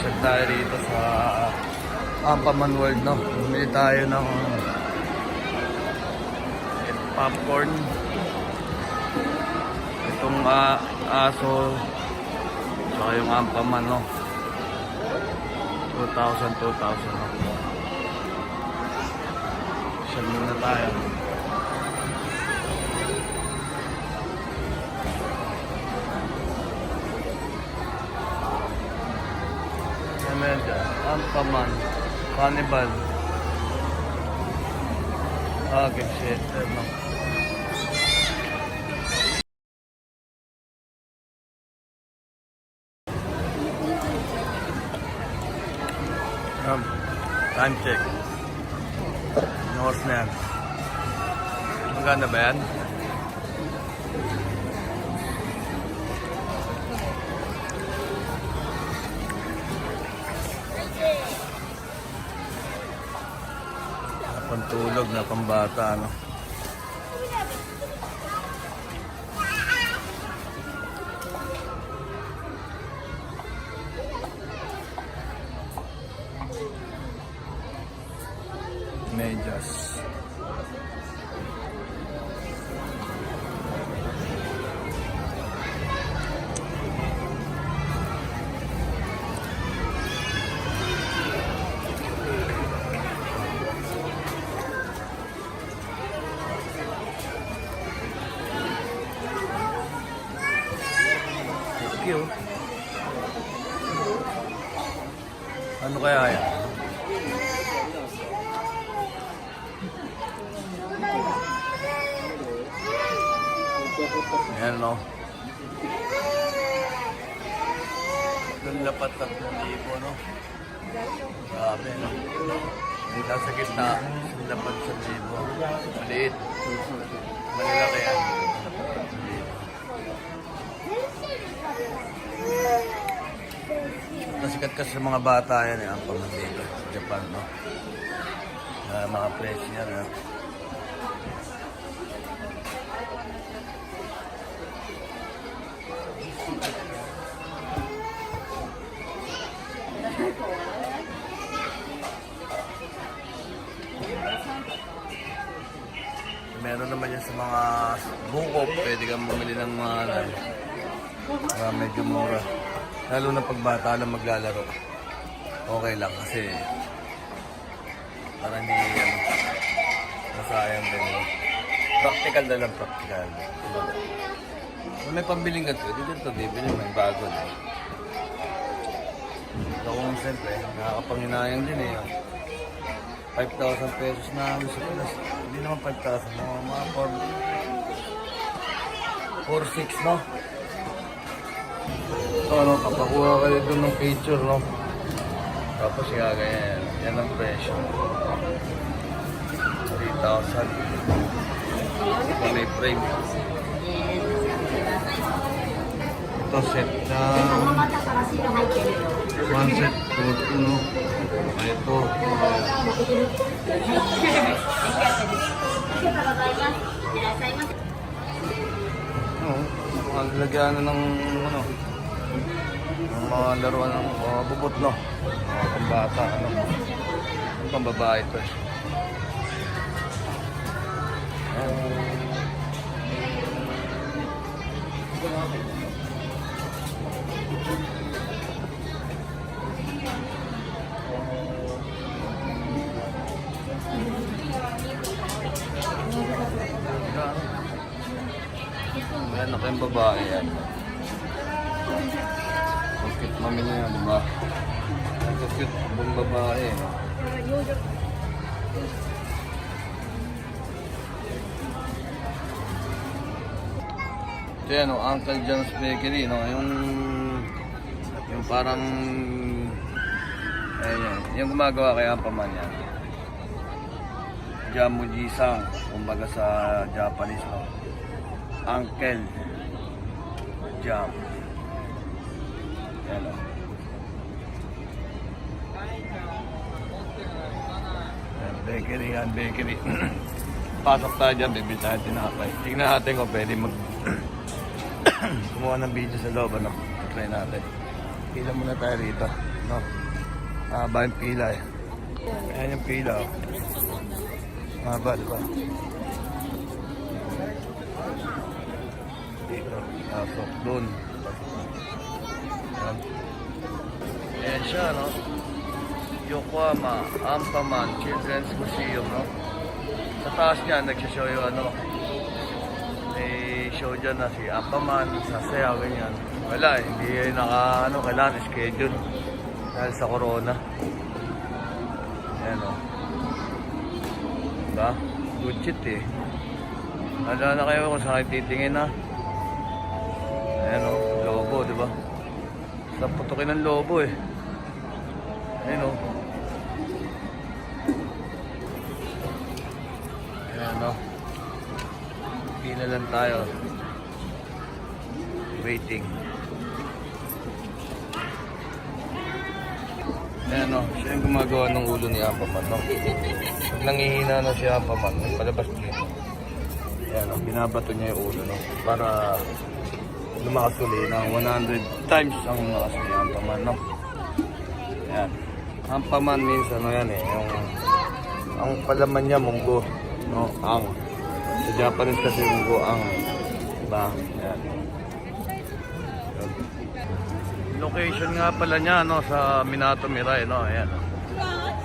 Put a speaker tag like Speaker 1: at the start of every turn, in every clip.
Speaker 1: Pasyal tayo dito sa Ampaman World, no? Bumili tayo ng popcorn. Itong aso, saka yung Ampaman, no? 2,000, no? Pasyal muna tayo. Ampaman Carnival. Okay, shit. No. Time check. North na yan. Maganda ba yan? Pantulog na pambata, no? Medyas. Cute. Ano kaya yan? Ayan, no? Lapat 3,000, no? Grabe, no? Dito sa gitna, lapat 1,000. Maliit. Malilaki yan. Sikat kasi sa mga bata yan, ang pamandito sa Japan, no? Mga presyo yan, no? Meron naman yan sa mga bukop, pwede kang bumili ng mga medyo mura. Lalo na pag bata lang maglalaro. Okay lang kasi para hindi masayang din. Practical na lang, practical. Kung may pambiling ka dito bibili may bago na. So kung siyempre, nakakapanginayang din eh. 5,000 pesos na sa Pinas. Hindi naman 5,000, mga 4,600, no? So, ano, papakuha kayo doon ng picture, no? Tapos ganyan. Yan ang presyo. 3,000. Ito may frame. Ito set na 1 set 4, no? Ito. Ang lagyan na ng mga laruan ng bubot, no? Mga pambata, ano? Ang pambabae ito eh. Ayan na kayong babae yan. Ang cute mami niya yan, diba? Ang cute abong babae. Ito yan, no? Uncle John's Bakery, no? Yung parang ayan, yung gumagawa kay Ampaman yan. Jamu Jisang, kumbaga sa Japanese, no? Uncle Jam. Yan, no? Bakery yan, bakery. Pasok tayo dyan, bibili tayo tinapay. Tignan natin kung pwede kumuha ng video sa loob, ano? Try natin. Kailan muna tayo rito. No? Mahaba yung pila eh. Ayan yung pila. Oh. Mahaba, diba? Dito. Pasok. Doon. Ayan. Ayan siya, no? Yokohama Ampaman Children's Museum, no? Sa taas niya, nagsishow yung ano. May show dyan na si Ampaman, sasayaw, ganyan. Wala, hindi kailangan schedule. Dahil sa corona. Ayan, no? Diba? Good shit, eh. Wala na kayo kung saan kayo titingin, ha? Ayan, no? Lobo, diba? Sa putukin ng lobo, eh. Ayan, no? Ayan, no? Pila lang tayo. Waiting. Ayan, no? Siya yung gumagawa ng ulo ni Ampaman, no? Pag nangihina na si Ampaman, may palabas dito. Ayan, no? Binabato niya yung ulo, no? Para lumakas uli ng 100 times ang lakas ni Ampaman, no? Ayan. Ampaman means ano yan eh, yung ang palaman niya munggo, no? Ang sa Japanese kasi munggo ang, diba? Ayan. Location nga pala niya, no, sa Minato Mirai, no? Ayan, no?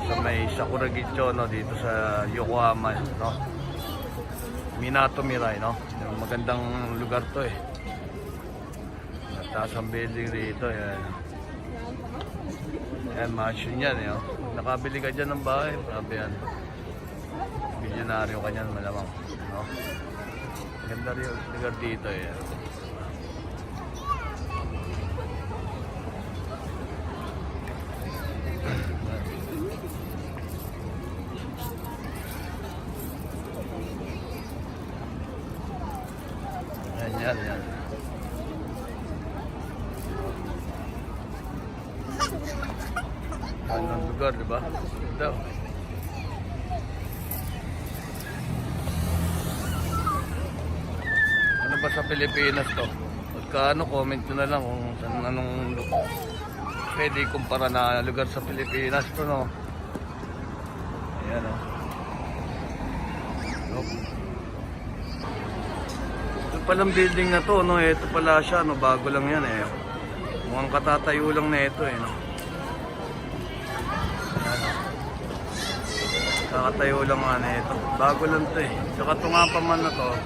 Speaker 1: Sa may Sakuragicho, no, dito sa Yokohama, no? Minato Mirai, no? Yung magandang lugar to eh. Taas ang building rito, ayan. Ayan, mansion yan, eh, oh. Nakabili ka dyan ng bahay, grabe yan. Bilyonaryo ka dyan, malamang, no? Ganda rin yung lugar dito, eh. Ayan, yan. Anong lugar, diba? Ito. Ano ba sa Pilipinas to? Pagkaano, comment nyo na lang kung anong pwede kumpara na lugar sa Pilipinas to, no? Ayan, o. Nope. Ito palang building na to, no? Ito pala siya, no? Bago lang yan, eh. Mukhang katatayo lang na ito, eh, no? Kakatayo lang nga na ito. Bago lang ito eh. Saka ito nga pa man na to.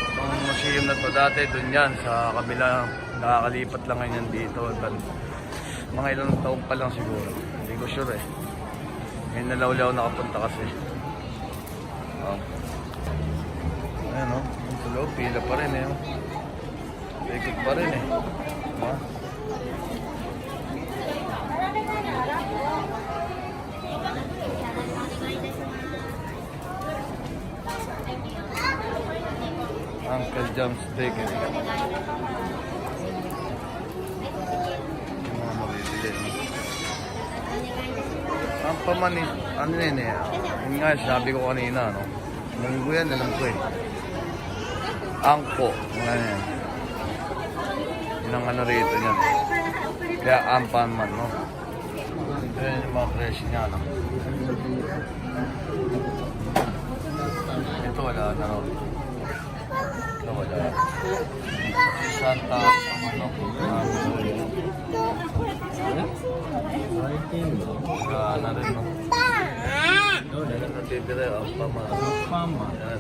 Speaker 1: Itong museum na to. Dati dun yan. Sa kabila. Nakakalipat lang ganyan dito. Mga ilang taon pa lang siguro. Hindi ko sure eh. Ngayon nalawlaw nakapunta kasi. Oh. Ayan o. Sa loob. Pila pa rin eh. Ikot pa rin eh. Ha? Uncle Jam's Bakery. Yung mga mabibili. Ang pamanis, ano yun eh. Yun nga, sabi ko kanina, no? Munggo yan, alam ko eh. Angko. Ano yan. Yun ang ano rito niyan. Kaya Ampaman, no? Ito yun yung mga presyo niya, no? Ito wala na, no? Wala. Santa, ano? Wala na rin, no? Natitira yung Ampama. Yan.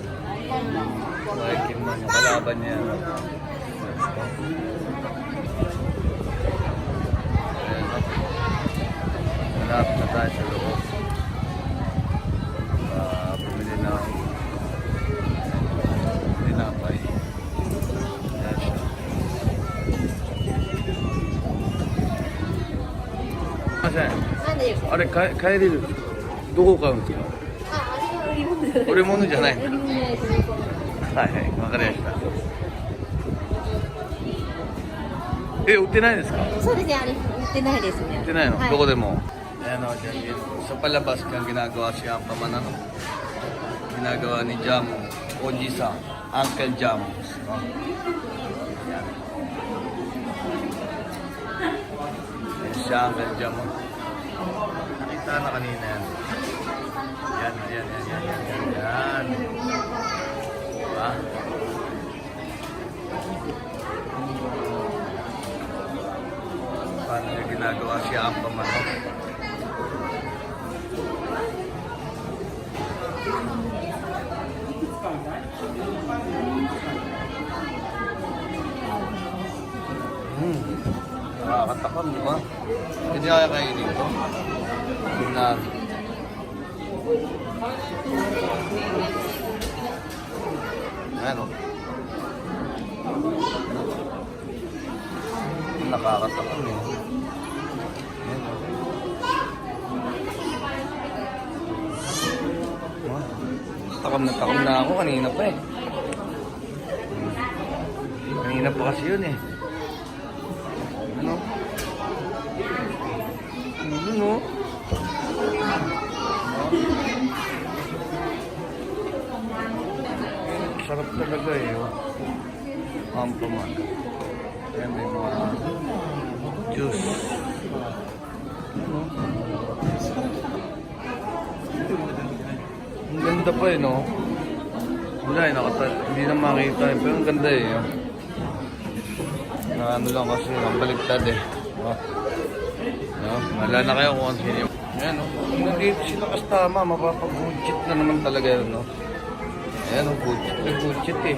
Speaker 1: Makikin man yung kalaban niya. Ayan, no? Malapit na tayo sa loob. Bumili ng tinapay.あれ、帰れるどこ買うんですか？あ、あれは売り物じゃない。売り物じゃない。売り物じゃないです。はいはい、わかりました。売ってないですか？
Speaker 2: そうですね、あれ売ってないですね。
Speaker 1: 売ってないの、
Speaker 2: はい、
Speaker 1: どこでも。Ayan o, sa palabas kang ginagawa siya ang pamanan. Ginagawa ni Jam, Oji-san, Uncle Jam. No? Siya ang ganyan mo. Nakita na kanina yan. Yan. Diba? Paano niya ginagawa siya ang pamanok? Nakakatakam, di ba? Hindi kaya kainin ko. Tingnan. Ano? Nakakatakam eh. Ayan, oh. Takam na ako kanina pa eh. Kanina pa kasi yun eh. Ano? Ano? Sarap talaga eh. Ampaman. Ayan, may mga juice. Ano? Ang ganda pa eh, no? Wala eh, hindi na makita eh. Pero ang ganda eh. Oh. Na ano lang kasi, ang baligtad eh. Oh. No? Wala na kayo kung ano sino. Ayan, no? Nandito sila kastama, mapapag-budget na naman talaga yun, no? Ayan, no? Budget eh.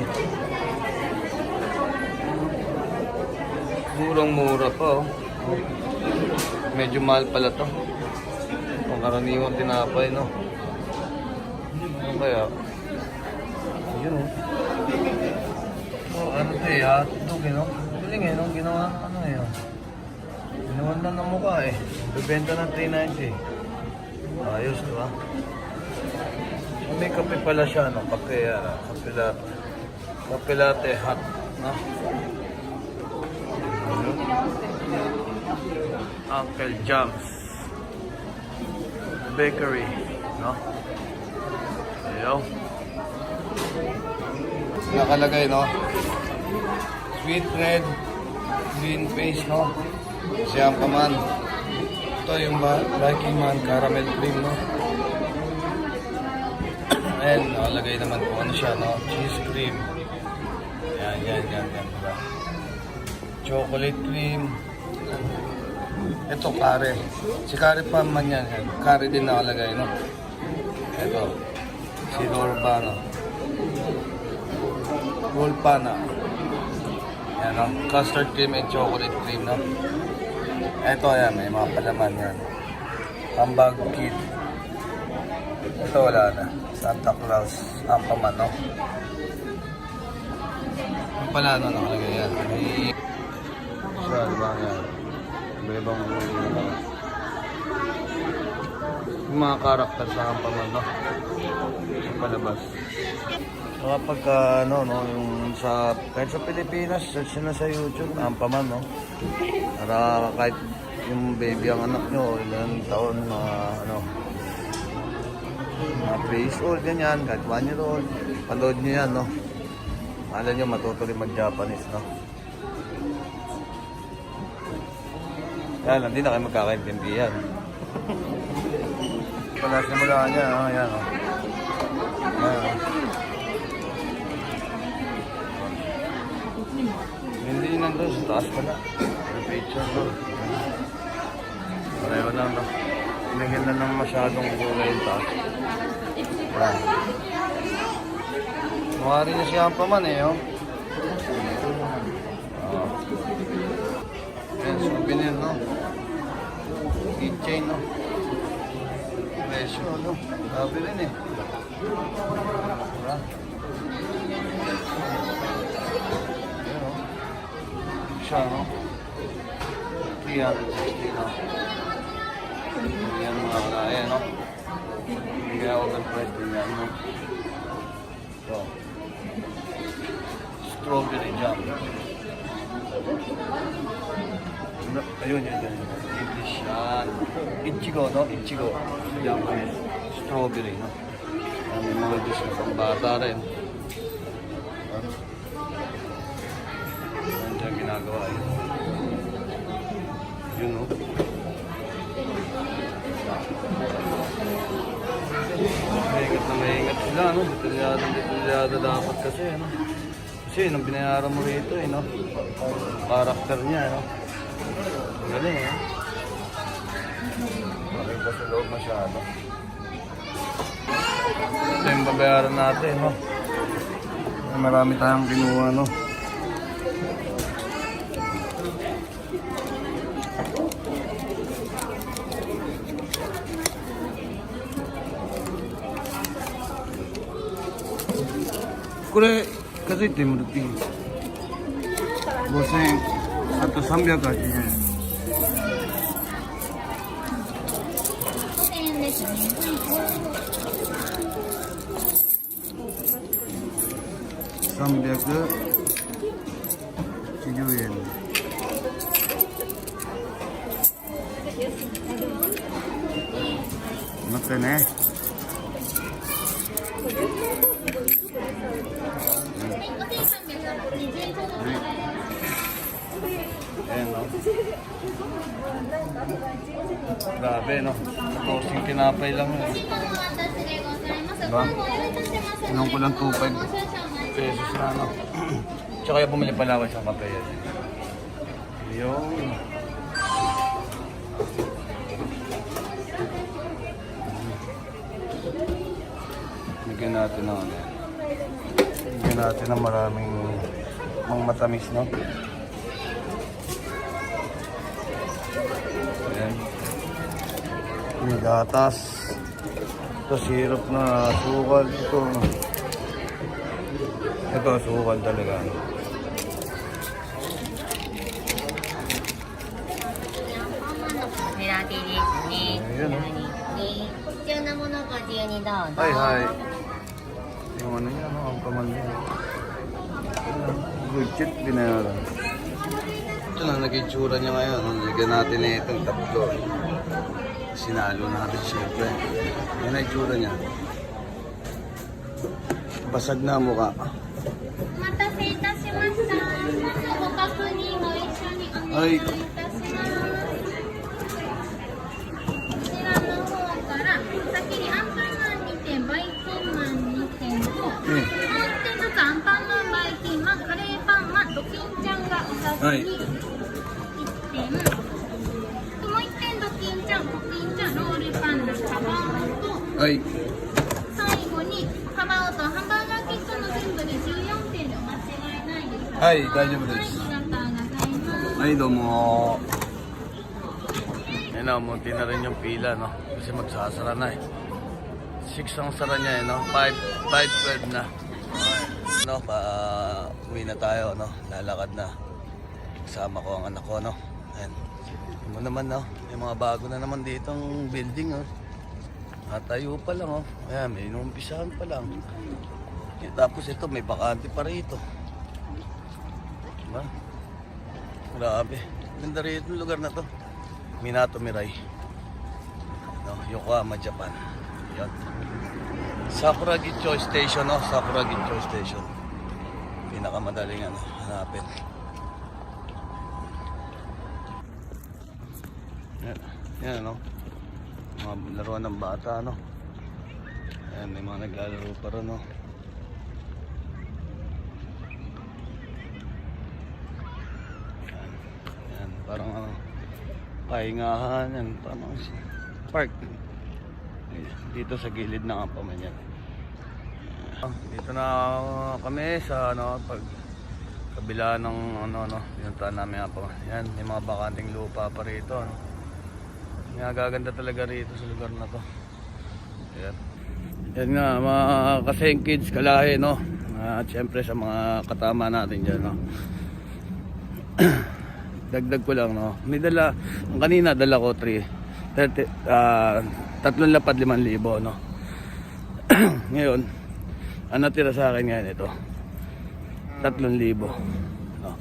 Speaker 1: Murang-mura pa, oh. Medyo mahal pala to. Kung karaniwang tinapay, no? Ano kaya? Yun, oh. Oh, ano to eh, hotdog eh, no? Galing eh, no? Ginawa, ano eh, no? Ginawa na ng mukha eh. Bibenta ng 390. Ayos, diba? May kape pala siya, no? Kape, kape latte. Kape latte hot, no? Uncle Jams Bakery, no? Ayaw. Nakalagay, no? Sweet bread, green paste, no? Siyang paman. Ito yung Viking Man caramel cream, no? Ayan, nakalagay naman kung ano siya, no? Cheese cream. Yan, diba? Chocolate cream. Ito, kare. Si kare pa man yan. Kare din nakalagay, no? Ito. Si Norba, no? Rolpana. Yan, no? Custard cream and chocolate cream, no? Ito, ayan. May mga palaman yan. Hambag kit. Ito, wala na. Santa Claus. Ampaman, no? Yung pala, no? Nakalagay yan. May... Siya, diba yan? Ibang yung mga karakter sa Ampaman, no? Sa palabas. So kapag ano, no, yung sa, kahit sa Pilipinas, search na sa YouTube, Ampaman, no? Para kahit yung baby ang anak nyo, ilang taon, ano, mga 3 years old, ganyan, kahit 1 year old, panood nyo yan, no? Alam nyo, matutuloy mag-Japanese, no? Yan, hindi na kayo magkakaintindihan. Pala simula niya, oh, yan, oh. Yan. Hindi nandun, sa taas pala. Yung picture, no? Pareho lang, no? Hinagin na ng masyadong kulay yung taas. Yan. Mukha rin niya siya ang paman, eh, oh. Yan, souvenir, no? Keychain, no? Presyo, no? Sabi rin, eh. Diba? Yan, no? Siya, no? 360, no? Yan, mga kalaya, no? Hindi kaya overpriced din yan, no? So, strawberry jam. Ayun, English yan. Ichigo, no? Ichigo. Japanese. Strawberry, no? May mga juice na pang bata rin. Ano dyan ginagawa yun? Yun, no? Maingat sila, ano? Detalyado dapat kasi, ano? Kasi, nung binayaran mo rito, eh, no? Karakter niya, no? Galing, eh. Makita sa loob masyado. Ito yung babayaran natin, no? Marami tayong kinuha, no?これ数えてもらっていい ?5000 円。あと380円。
Speaker 2: 1000円ですね。
Speaker 1: 380円。待ってね。Ayan, no? Grabe, no? Tosing tinapay lang yun. Diba? Inom ko lang 2.5 pesos na, no? Tsaka yung bumili pala ako isang kape yan. Yung... Bigyan natin ng ano. Bigyan natin ng maraming mga matamis, no? Ayan. May gatas. Ito syrup na sukal. Ito sukal talaga. Ayan, no?
Speaker 2: 必要なものご自由にどうぞ。
Speaker 1: Ay, hi. Yung ano niya, no? Ang kaman niya. Good shit, binayaran. Ito lang, nag-itsura niya ngayon. Nalagyan natin na itong tatlo. Sinalo natin siyempre. Yan ang itsura niya. Basag na ang mukha.
Speaker 2: お待たせいたしました。ご確認も一緒にお願いいたします。こちらの方から先にアンパンマン2点、バイキンマン2点と、もう1点ずつアンパンマン、バイキンマン、カレーパンマン、ドキンちゃんがお先に1点、もう1点ドキンちゃん、コキンちゃん、ロールパンナ、カバオと、
Speaker 1: はい。
Speaker 2: 最後にカバオとハンバーガーキットの全部で14点でお間違いないですか？
Speaker 1: はい、大丈夫で
Speaker 2: はい、
Speaker 1: す。
Speaker 2: ありがとうございます。
Speaker 1: Ay, domo. Yan na, munti na rin yung pila, no? Kasi magsasara na eh. 6 ang sara niya eh, no? 5:12 na. No, uwi na tayo, no? Lalakad na. Kasama ko ang anak ko, no? Ayan. Tingnan mo naman, no? May mga bago na naman ditong building, no? Natayo pa lang, oh. Ayan, may inumpisahan pa lang. Tapos ito, may bakante pa rito. Diba? Grabe. Ganda rito yung lugar na to. Minato Mirai. No, Yokohama, Japan. Yan. Sakura Gicho Station, no? Sakura Gicho Station. Pinakamadaling ano, hanapin. Yan, yan, no? Mga laruan ng bata, no? Ayan, may mga naglalaro pa rin, no? Ayan, parang ano, pahingahan, yan, parang park. Dito sa gilid ng Ampaman yan. Dito na kami sa ano, pag kabila ng ano, pinuntahan namin Ampaman. Yan, may mga bakanting lupa pa rito, no? Gaganda talaga rito sa lugar na to. Yan. Yan nga, mga kasing kids kalahi, no? At syempre sa mga katama natin dyan, no? Dagdag ko lang, no? May dala, ang kanina dala ko 3,500, no? Ngayon, ang natira sa akin ngayon ito 3,000, no?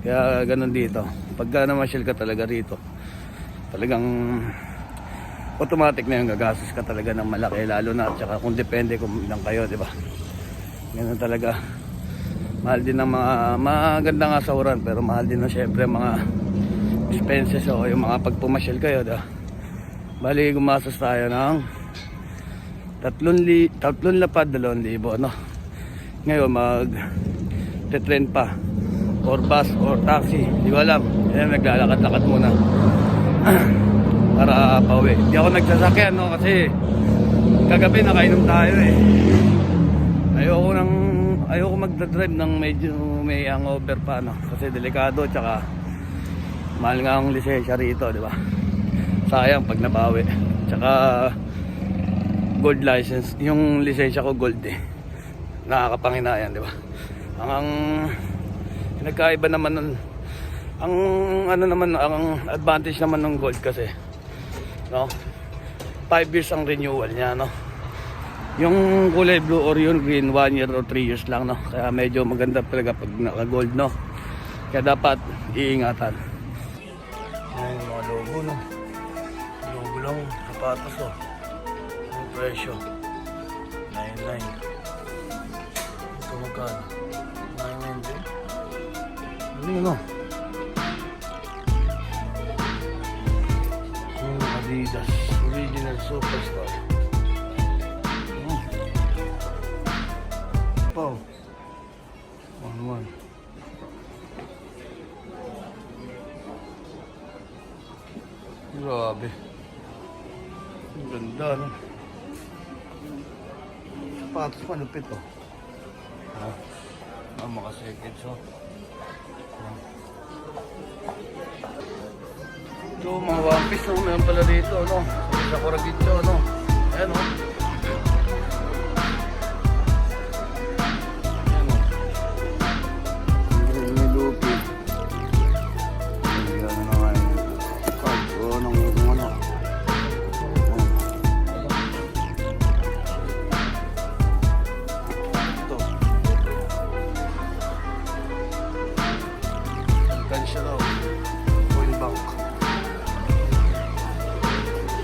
Speaker 1: Kaya ganun dito. Pagka namasyal ka talaga rito, talagang automatic na yung gagastos ka talaga ng malaki, lalo na at saka kung depende kung ilang kayo, di ba? Ganun talaga. Mahal din ng mga maganda nga sahuran, pero mahal din na syempre mga expenses o yung mga pagpumasyal kayo, di ba?
Speaker 3: Bali, gumastos tayo ng 3 lapad, 2,000, no? Ngayon, mag-trend pa. Or bus, or taxi. Hindi ko alam. Ayan, naglalakad-lakad muna. Para pauwi. Hindi ako nagsasakyan, no? Kasi kagabi nakainom tayo eh. Ayoko magdadrive ng medyo may hangover pa, no? Kasi delikado, tsaka mahal nga ang lisensya rito, di ba? Sayang pag nabawi. Tsaka gold license. Yung lisensya ko gold eh. Nakakapanghinayang, di ba? Ang nagkaiba naman ang advantage naman ng gold kasi, no? 5 years ang renewal niya, no? Yung kulay blue or yung green 1 year or 3 years lang, no? Kaya medyo maganda talaga pag naka-gold, no? Kaya dapat iingatan. Ayun mga logo, no? Logo lang, sapatos, oh. Ang presyo 99. Ito magkano? 99 din. Ano, no? Adidas Original Superstar. Oh. 1-1. Grabe. Ang ganda, no? Sapatos malupit, oh. Makasekit, so. Ito, mga one piece, no? Meron pala dito, no? Sa Coragitcho, no? Ayan, no?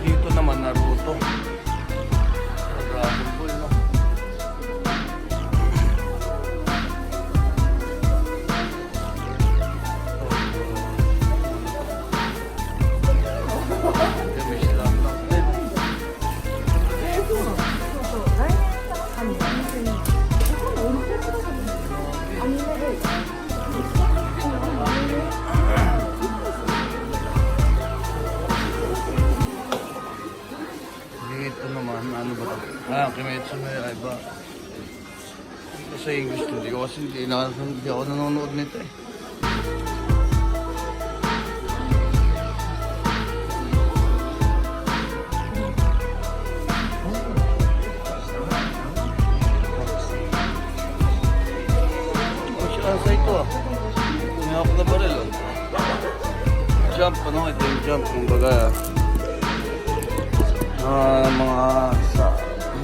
Speaker 3: Dito naman Naruto. Dragon Ball, no? Dito naman, ano ba ito? Kimetsu no Yaiba. Ito sa English, hindi ko kasi hindi ako nanonood nito eh. Sa ito ah. May ako na baril oh. Jump, ano? Ito yung jump. Kumbaga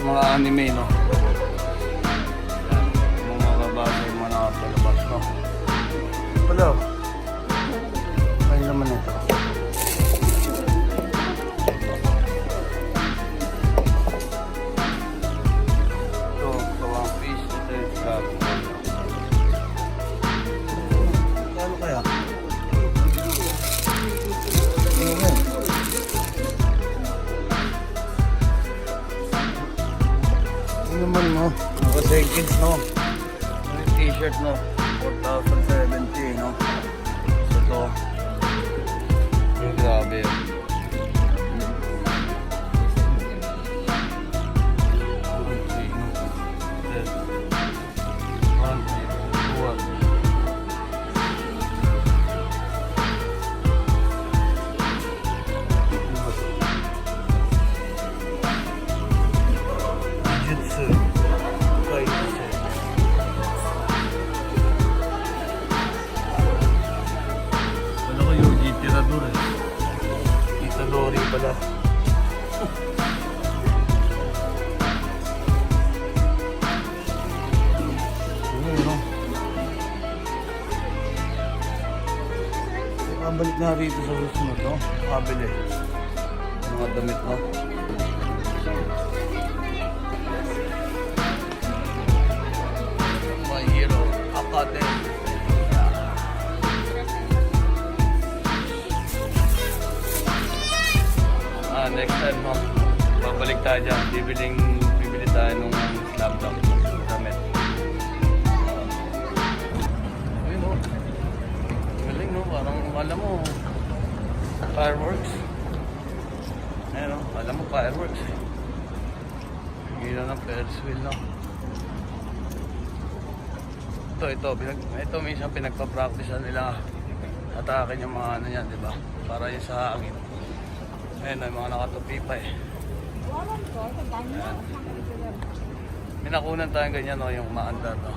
Speaker 3: mga anime, no? Yan, mga kabasa yung mga nakapalabas, no? Wala. Ay naman ito. Ito, sa One Piece. Ito yung Dragon Ball. Ano kaya? Naman, no? Kasi kids, no? Yung t-shirt, no? 4,070, no? So ito yung grabe yun. Itadori pala. No? Balik na rito sa susunod, no? Kabili. Mga damit, no? My Hero Academy. next time, no? Babalik tayo dyan. Bibili tayo nung laptop. Damit. Ayun, no? Galing, no? Parang, alam mo, fireworks. Ayun, no? Alam mo, fireworks. Gila ng Ferris wheel, no? Ito minsan pinagpa-practice nila atakin yung mga ano yan, di ba? Para yung sa hangin. Ayun, yung mga nakatupi pa eh. Ayan. May nakunan tayong ganyan, no? Yung maandar, no?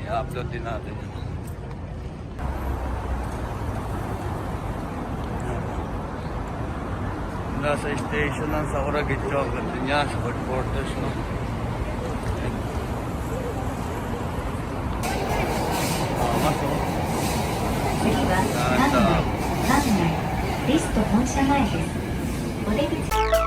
Speaker 3: I-upload din natin yun. Nasa station ng Sakura Gitchog. Ganda niya sa headquarters, no? Mas, no?
Speaker 4: 次は館内リスト本社前です。お出口